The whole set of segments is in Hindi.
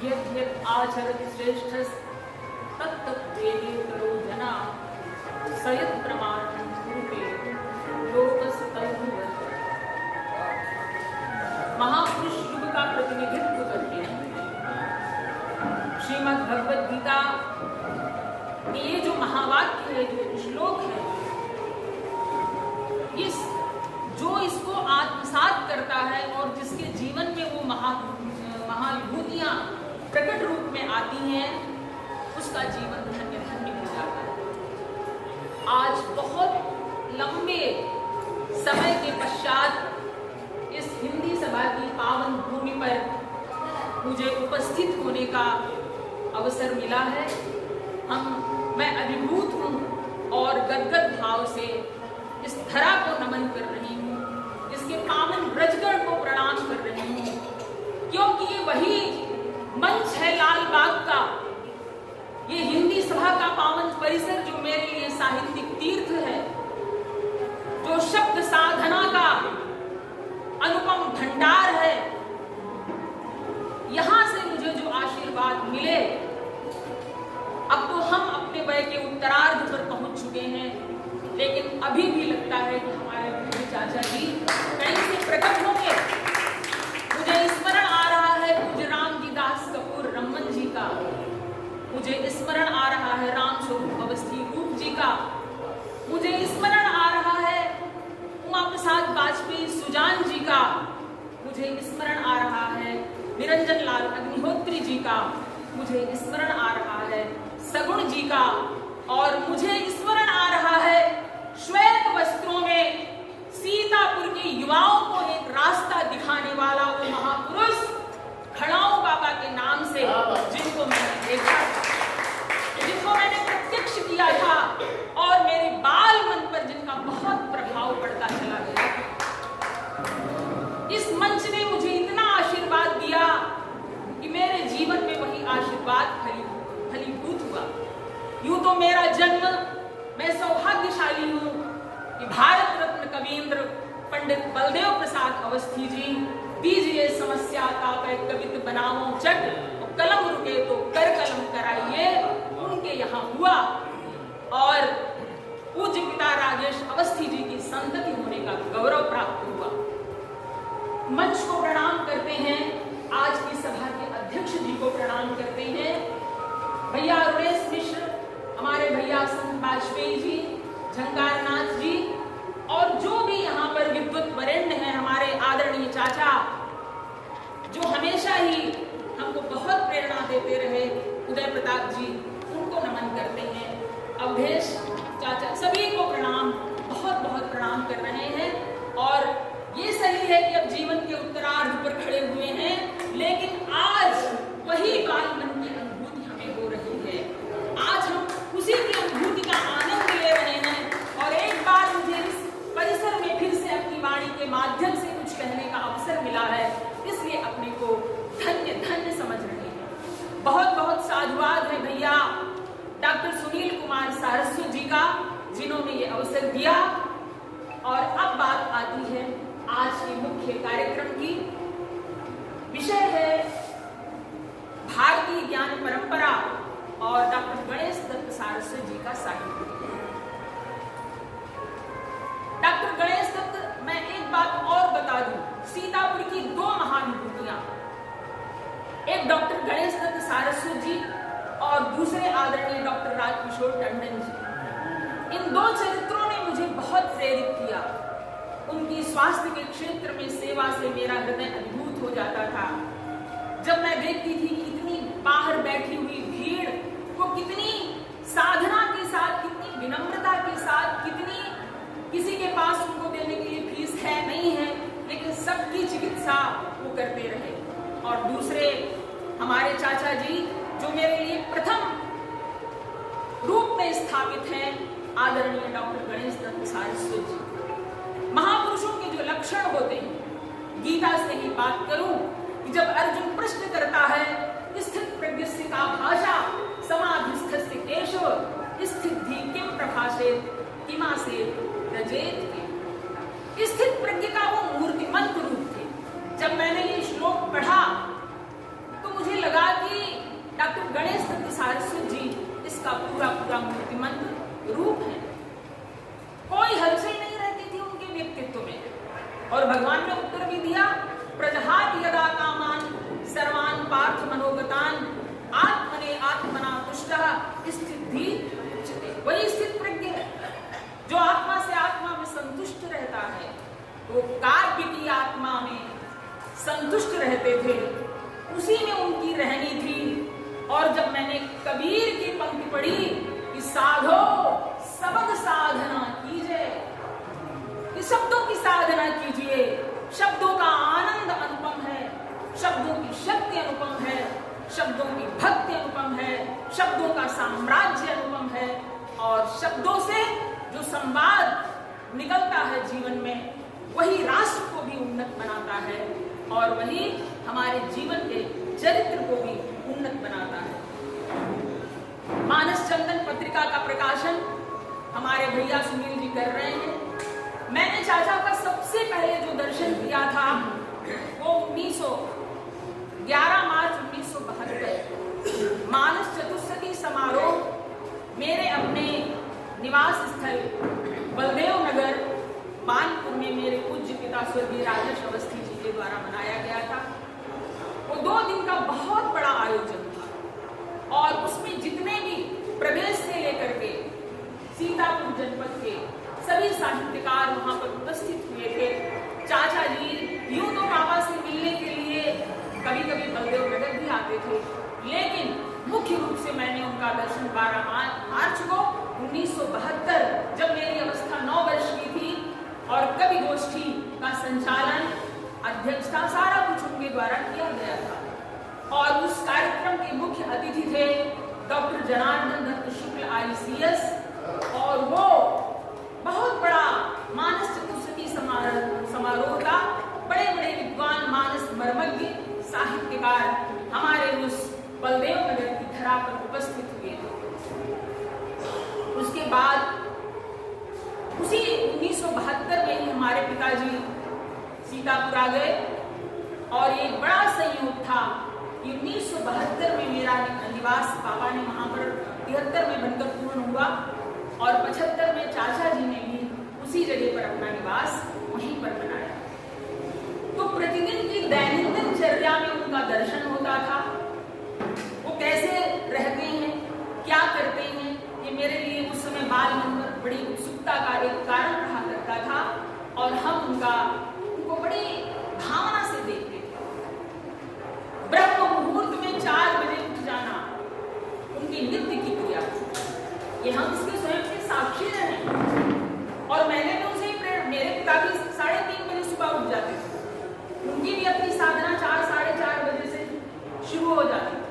यद् यद् आचरति श्रेष्ठस् तत् तत् वेदे करो जना स यत् प्रमाणं कुरुते लोकस्य तद्भुवत्। महापुरुष युग का प्रतिनिधित्व करते हैं। श्रीमद् भगवद गीता ये जो महावाक्य है, जो श्लोक है, जो इसको आत्मसात करता है और जिसके जीवन में वो महाविभूतियां प्रकट रूप में आती हैं, उसका जीवन धन्य धन्य हो जाता है। आज बहुत लंबे समय के पश्चात इस हिंदी सभा की पावन भूमि पर मुझे उपस्थित होने का अवसर मिला है। मैं अभिभूत हूँ और गदगद भाव से इस धरा को नमन कर रही हूँ, इसके पावन ब्रजगण को प्रणाम कर रही हूँ, क्योंकि ये वही मंच है लाल बाग का, ये हिंदी सभा का पावन परिसर जो मेरे लिए साहित्यिक तीर्थ है, जो शब्द साधना का अनुपम भंडार है। यहां से मुझे जो आशीर्वाद मिले, अब तो हम अपने वय के उत्तरार्ध पर पहुंच चुके हैं, लेकिन अभी भी लगता है कि हमारे बूढ़े चाचा जी कहीं से प्रकट होंगे। मुझे स्मरण आ रहा है पूज्य रामजी दास कपूर रमन जी का, मुझे स्मरण आ रहा है राम स्वरूप अवस्थी रूप जी का, मुझे स्मरण आ रहा है उमा प्रसाद वाजपेयी सुजान जी का, मुझे स्मरण आ रहा है निरंजन लाल अग्निहोत्री जी का, मुझे स्मरण आ रहा है सगुण जी का, और मुझे स्मरण आ रहा है श्वेत वस्त्रों में सीतापुर के युवाओं को एक रास्ता दिखाने वाला वो महापुरुष खड़ाऊ बाबा के नाम से, जिनको मैंने देखा, जिनको मैंने प्रत्यक्ष किया था और मेरे बाल मन पर जिनका बहुत प्रभाव पड़ता चला गया। इस मंच ने मुझे इतना आशीर्वाद दिया कि मेरे जीवन में वही आशीर्वाद फलीभूत हुआ। यूं तो मेरा जन्म, मैं सौभाग्यशाली हूं कि भारत रत्न कवींद्र पंडित बलदेव प्रसाद अवस्थी जी दीजिए समस्या तापै कवित बनाओ चट, कलम रुके तो कर कलम कराइए, उनके यहाँ हुआ। और पूज्य पिता राजेश अवस्थी जी की संतति होने का गौरव प्राप्त हुआ। मंच को प्रणाम करते हैं, आज की सभा के अध्यक्ष जी को प्रणाम करते हैं, भैया अरुणेश मिश्र, हमारे भैया संत वाजपेयी जी, झंकारनाथ जी, और जो भी यहाँ पर विद्वत वरेण्य हैं, हमारे आदरणीय चाचा जो हमेशा ही हमको बहुत प्रेरणा देते रहे, उदय प्रताप जी, उनको नमन करते हैं। अवधेश चाचा, सभी को प्रणाम, बहुत बहुत प्रणाम कर रहे हैं। और ये सही है कि अब जीवन के उत्तरार्ध पर खड़े हुए हैं, लेकिन आज वही बाल मन की अनुभूति हमें हो रही है। आज हम उसी की अनुभूति का आनंद ले रहे हैं। और एक बार मुझे इस परिसर में फिर से अपनी वाणी के माध्यम से कुछ कहने का अवसर मिला है, इसलिए अपने को धन्य धन्य समझ रहे हैं। बहुत बहुत साधुवाद है भैया डॉक्टर सुनील कुमार सारस्वत जी का, जिन्होंने ये अवसर दिया। और अब बात आती है आज के मुख्य कार्यक्रम की। विषय है भारतीय ज्ञान परंपरा और डॉक्टर गणेश दत्त सारस्वत जी का साहित्य। डॉक्टर गणेश दत्त, मैं एक बात और बता दूं, सीतापुर की दो महाविभूतियां, एक डॉक्टर गणेश दत्त सारस्वत जी और दूसरे आदरणीय डॉक्टर राजकिशोर टंडन जी। इन दो चरित्रों ने मुझे बहुत प्रेरित किया। उनकी स्वास्थ्य के क्षेत्र में सेवा से मेरा हृदय अभिभूत हो जाता था। जब मैं देखती थी कि इतनी बाहर बैठी हुई भीड़ को कितनी साधना के साथ, कितनी विनम्रता के साथ, कितनी किसी के पास उनको देने के लिए फीस है नहीं है, लेकिन सबकी चिकित्सा वो करते रहे। और दूसरे हमारे चाचा जी जो मेरे लिए प्रथम रूप में स्थापित हैं, आदरणीय डॉक्टर गणेश दत्त सारस्वत जी। महापुरुषों के जो लक्षण होते हैं, गीता से ही बात करूं कि जब अर्जुन प्रश्न करता है स्थित प्रज्ञस्य का भाषा समाधिस्थस्य केशव स्थिति किम प्रभाषेत किमा से रजेत के। स्थित प्रज्ञ का वो मूर्तिमंत रूप थे। जब मैंने ये श्लोक पढ़ा तो मुझे लगा कि उसका पूरा पूरा मूर्तिमंत रूप है। कोई हलचल नहीं रहती थी उनके व्यक्तित्व में। और भगवान ने उत्तर भी दिया, प्रजहात यदा कामान सर्वान पार्थ मनोगतान आत्मने आत्मना तुष्टः स्थिति उच्यते। वही स्थित प्रज्ञ है जो आत्मा से आत्मा में संतुष्ट रहता है। वो काव्य की आत्मा में संतुष्ट रहते थे, उसी में उनकी रहनी थी। और जब मैंने कबीर की पंक्ति पढ़ी कि साधो सबद साधना कीजिए, कि शब्दों की साधना कीजिए, शब्दों का आनंद अनुपम है, शब्दों की शक्ति अनुपम है, शब्दों की भक्ति अनुपम है, शब्दों का साम्राज्य अनुपम है। और शब्दों से जो संवाद निकलता है जीवन में, वही राष्ट्र को भी उन्नत बनाता है और वही हमारे जीवन के चरित्र को भी उन्नत बनाता है। मानस चंदन पत्रिका का प्रकाशन हमारे भैया सुनील जी कर रहे हैं। मैंने चाचा का सबसे पहले जो दर्शन किया था वो 11 मार्च 1972 मानस चतुर्दशी समारोह मेरे अपने निवास स्थल बलदेव नगर मानपुर में मेरे पूज्य पिता स्वर्गीय राजेश अवस्थी जी के द्वारा मनाया गया था। वो 2 दिन का बहुत बड़ा आयोजन था और उसमें जितने भी प्रदेश से लेकर के सीतापुर जनपद के सभी साहित्यकार वहां पर उपस्थित हुए थे। चाचा जी यूं तो पापा से मिलने के लिए कभी कभी बलदेव नगर भी आते थे, लेकिन मुख्य रूप से मैंने उनका दर्शन 12 मार्च को 1972 जब मेरी अवस्था 9 वर्ष की थी और कवि गोष्ठी का संचालन अध्यक्षता सारा कुछ उनके द्वारा किया गया था। और उस कार्यक्रम के मुख्य अतिथि थे डॉक्टर जनार्दन दत्त शुक्ल ICS और वो बहुत बड़ा मानस चतुर्दशी समारोह का बड़े बड़े विद्वान मानस मर्मज्ञ साहित्यकार हमारे उस बलदेव नगर की धरा पर उपस्थित हुए थे। उसके बाद उसी 1972 में ही हमारे पिताजी सीतापुर आ गए और एक बड़ा संयोग था कि 1972 में मेरा निवास पापा ने वहां पर 73 में बनकर पूर्ण हुआ और 75 में चाचा जी ने भी उसी जगह पर अपना निवास वहीं पर बनाया। तो प्रतिदिन की दैनंदिन चर्या में उनका दर्शन होता था। वो कैसे रहते हैं, क्या करते हैं, ये मेरे लिए उस समय बाल मंदिर बड़ी उत्सुकता का एक कारण रहा करता था और हम उनको बड़ी भावना से देखते थे। ब्रह्म मुहूर्त में 4 बजे उठ जाना उनकी नित्य की क्रिया, ये हम इसके स्वयं के साक्षी रहे। और मैंने भी उनसे मेरे पिता भी 3:30 बजे सुबह उठ जाते थे, उनकी भी अपनी साधना 4 साढ़े 4 बजे से शुरू हो जाती थी।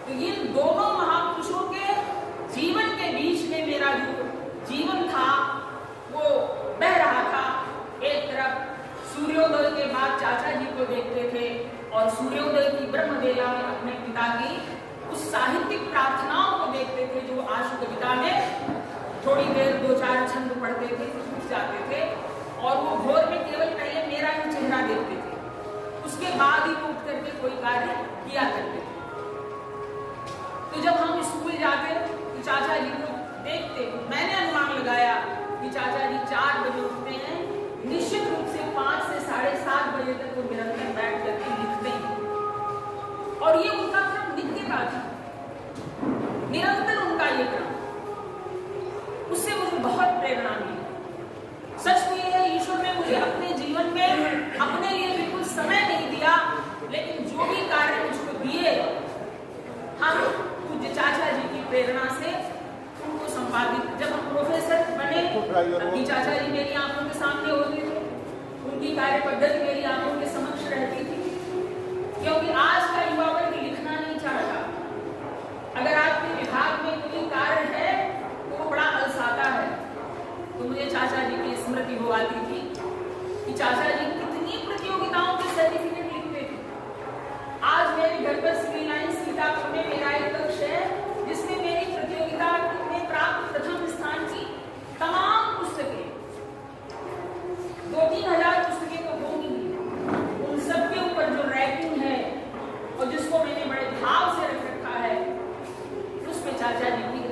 तो ये दोनों महापुरुषों के जीवन के बीच में मेरा जो जीवन था वो बह रहा था। एक तरफ सूर्योदय के बाद चाचा जी को देखते थे और सूर्योदय की ब्रह्मवेला में अपने पिता की उस साहित्यिक प्रार्थनाओं को देखते थे जो आशु कविता में थोड़ी देर 2-4 छंद पढ़ते थे, उठ जाते थे और वो भोर में केवल पहले मेरा ही चेहरा देखते थे, उसके बाद ही वो उठ करके कोई कार्य किया करते थे। तो जब हम स्कूल जाते तो चाचा जी को देखते, मैंने अनुमान लगाया कि चाचा जी 4 बजे उठते हैं, निश्चित रूप से 5 से 7:30 बजे तक वो निरंतर बैठ करके लिखते हैं और ये उनका क्रम नित्य का था, निरंतर उनका ये क्रम। उससे मुझे बहुत प्रेरणा मिली। सच तो ये है, ईश्वर ने मुझे अपने जीवन में अपने लिए बिल्कुल समय नहीं दिया, लेकिन जो भी कार्य मुझको दिए हम पूज्य चाचा जी की प्रेरणा से उनको संपादित। जब हम प्रोफेसर बने तभी चाचा जी मेरी आंखों के सामने होते थे, उनकी कार्य पद्धति मेरी आंखों के समक्ष रहती थी, क्योंकि आज का युवा वर्ग लिखना नहीं चाहता। अगर आपके विभाग में कोई कार्य है तो वो बड़ा अलसाता है। तो मुझे चाचा जी की स्मृति हो आती थी कि चाचा जी कितनी प्रतियोगिताओं के सर्टिफिकेट लिखते थे। आज मेरे घर पर सिविल लाइन सीतापुर में मेरा एक कक्ष है जिसमें मेरी प्रतियोगिता में प्राप्त प्रथम स्थान की तमाम पुस्तकें, 2-3 हजार पुस्तकें तो होंगी, उन सब के ऊपर जो रैंकिंग है और जिसको मैंने बड़े भाव से रख रखा है, उसमें चाचा जी की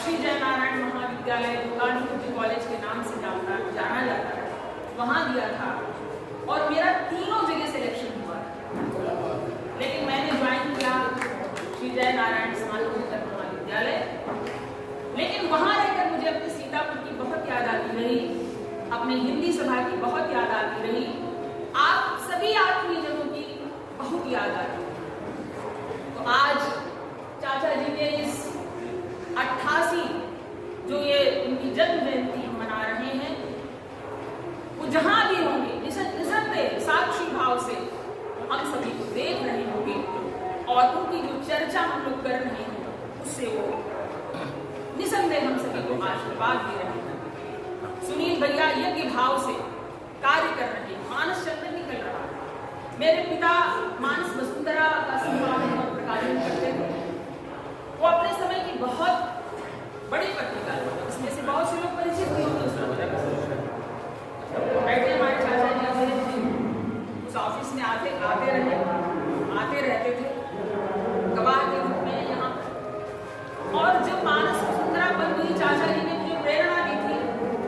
श्री जय नारायण महाविद्यालय दुकानी कॉलेज के नाम से जाना जाता है, वहाँ दिया था और मेरा तीनों जगह सिलेक्शन हुआ। लेकिन मैंने ज्वाइन किया श्री जय नारायण स्नातकोत्तर महाविद्यालय। लेकिन वहाँ रहकर मुझे अपने सीतापुर की बहुत याद आती रही, अपने हिंदी सभा की बहुत याद आती रही, आप सभी आत्मीयजनों की बहुत याद आती रही। तो आज चाचा जी के इस 88 जो ये उनकी जन्म जयंती हम मना रहे हैं, वो जहां भी होंगे निसंदेह साक्षी भाव से हम सभी को देख रहे होंगे और उनकी जो चर्चा हम लोग कर रहे हैं उससे वो निसंदेह हम सभी को आशीर्वाद दे रहे हैं। सुनील भैया यज्ञ भाव से कार्य कर रहे हैं, मानस चंद्र निकल रहा है। मेरे पिता मानस वसुंधरा का संपादन और प्रकाशन करते थे। वो अपने समय की बहुत बड़ी पत्रिका, इसमें से बहुत से लोग परिचित भी होंगे उस बैठे हमारे चाचा जी उस ऑफिस में आते रहते थे गवाह के रूप में यहाँ। और जब मानस वसुंधरा बन गई, चाचा जी ने मुझे प्रेरणा दी थी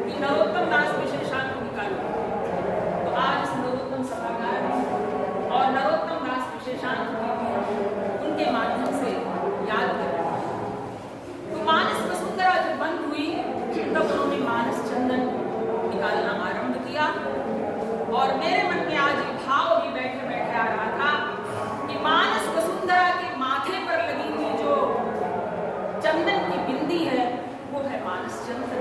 कि नरोत्तम दास विशेषांक को निकालो। तो आज इस नरोत्तम सभागार और नरोत्तम दास विशेषांक उनके माध्यम से याद कर रहे हैं। तो मानस वसुंधरा जब बंद हुई तब उन्होंने मानस चंदन निकालना आरंभ किया और मेरे मन में आज एक भाव भी बैठे बैठे आ रहा था कि मानस वसुंधरा के माथे पर लगी हुई जो चंदन की बिंदी है वो है मानस चंदन।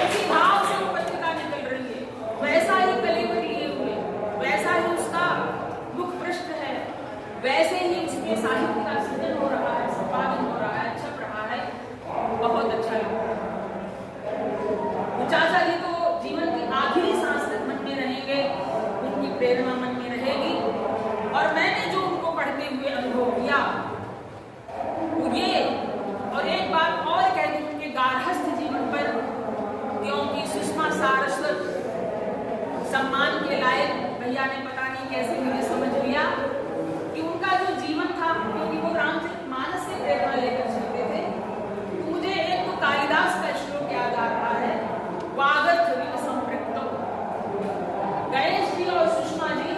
इसी भाव से वो पत्रिका निकल रही है, वैसा ही कलेवर लिए हुए, वैसा ही उसका मुख पृष्ठ है, वैसे ही उसमें साहित्य का सृजन हो रहा है, संपादन हो रहा है, छप रहा है, बहुत अच्छा लगता है। चाचा जी तो जीवन की आखिरी सांस तक मन में रहेंगे, उनकी प्रेरणा मन में रहेगी। और मैंने जो उनको पढ़ते हुए अनुभव किया वो ये, और एक बात और कह दूं उनके गार्हस्थ जीवन पर, क्योंकि सुषमा सारस्वत सम्मान के लायक भैया ने पता नहीं कैसे मुझे समझ लिया कि उनका जो जीवन था, क्योंकि वो रामचरितमानस से प्रेरणा लेकर चलते थे। तो मुझे एक तो कालिदास का श्लोक याद आ रहा है, वागर्थविव संपृक्तो। गणेश जी और सुषमा जी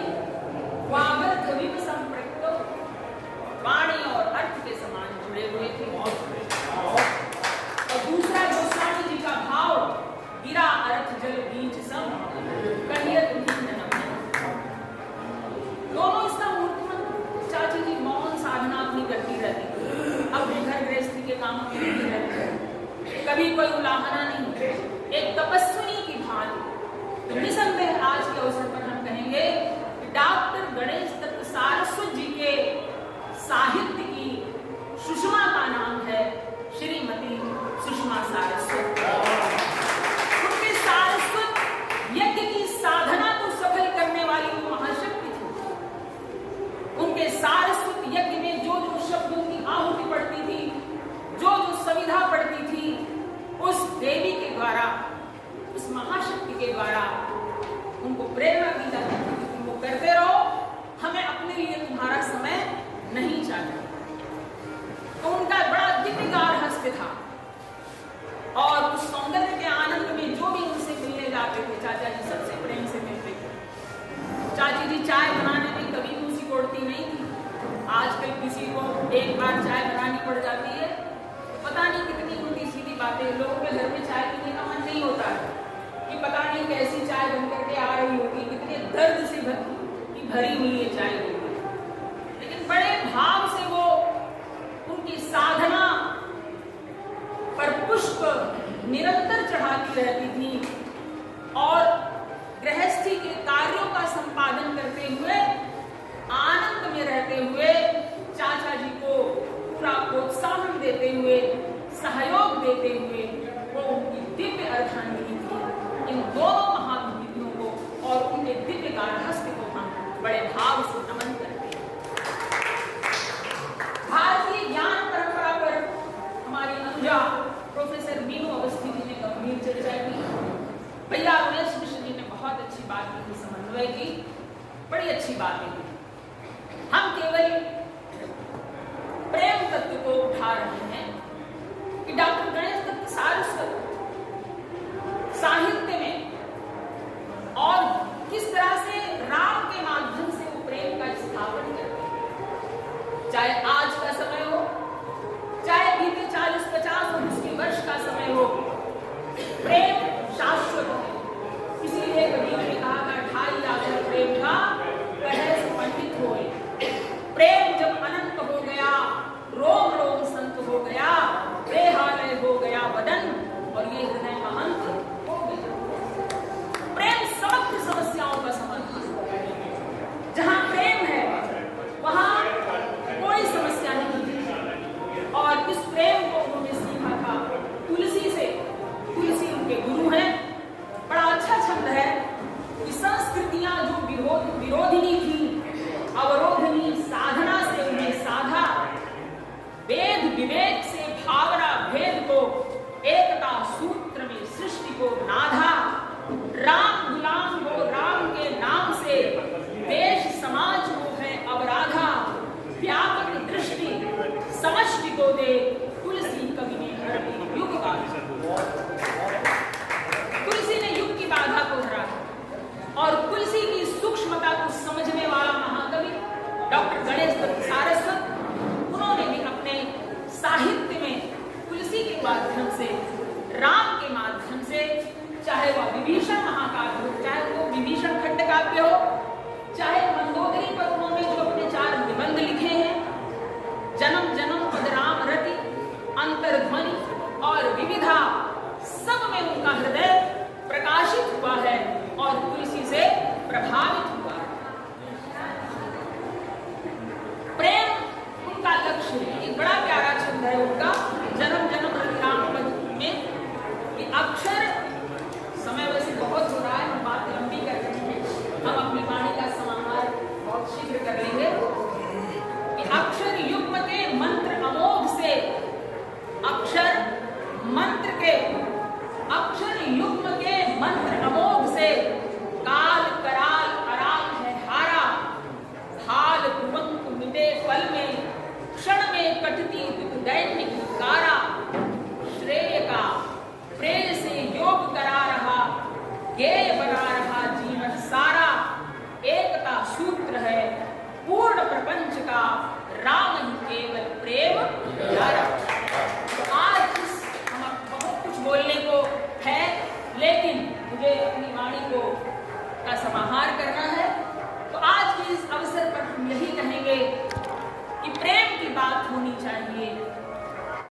वागर्थविव संपृक्तो, वाणी और अर्थ के समान जुड़े हुए थे। और दूसरा गोस्वामी जी का भाव, गिरा अर्थ जल बीज सम कहियत भिन्न न। दोनों इसका मूर्तिमंत चाची जी मौन साधना अपनी करती रहती, अपने घर गृहस्थी के काम में लगी रहती, कभी कोई उलाहना नहीं, एक तपस्विनी की भांति। तो निसंदेह आज के अवसर पर हम कहेंगे कि डॉक्टर गणेश दत्त सारस्वत जी के साहित्य की सुषमा का नाम है श्रीमती सुषमा सारस्वत। उनके सारस्वत यज्ञ की साधना को सफल करने वाली वो महाशक्ति थी। उनके सारस्वत यज्ञ में जो जो शब्दों की आहुति पड़ती थी, जो जो सविधा पड़ती थी, उस देवी के द्वारा, उस महाशक्ति के द्वारा उनको प्रेरणा दी जाती थी कि तुम वो करते रहो, हमें अपने लिए तुम्हारा समय नहीं चाहिए। तो उनका बड़ा दिव्य गार्हस्थ्य था और उस सौंदर्य के आनंद में जो भी उनसे मिलने जाते थे, चाचा जी सबसे प्रेम से मिलते थे। चाची जी चाय बनाने में कभी रूसी कोड़ती नहीं थी। आजकल किसी को एक बार चाय बनानी पड़ जाती है, पता नहीं कितनी उल्टी सीधी बातें, लोगों के घर में चाय पीने का मन नहीं होता है कि पता नहीं कैसी चाय बन करके आ रही होगी, कितने दर्द से भरी हुई है चाय होगी। लेकिन बड़े भाव से वो उनकी साधना पर पुष्प निरंतर चढ़ाती रहती थी और गृहस्थी के कार्यों का संपादन करते हुए, आनंद में रहते हुए, चाचा जी को पूरा प्रोत्साहन देते हुए, सहयोग देते हुए वो उनकी दिव्य अर्धांगिनी थी। इन दोनों महाविभूतियों को और उनके दिव्य गार्हस्थ्य को हम बड़े भाव से नमन करते हैं। भारतीय ज्ञान परंपरा पर हमारी अनुजा प्रोफेसर मीनू अवस्थी जी ने गंभीर चर्चा की, भैया उमेश मिश्र जी ने बहुत अच्छी बात की, समन्वय की, बड़ी अच्छी बातें की। हम केवल प्रेम तत्व को उठा रहे हैं, का समाहार करना है। तो आज के इस अवसर पर हम यही कहेंगे कि प्रेम की बात होनी चाहिए,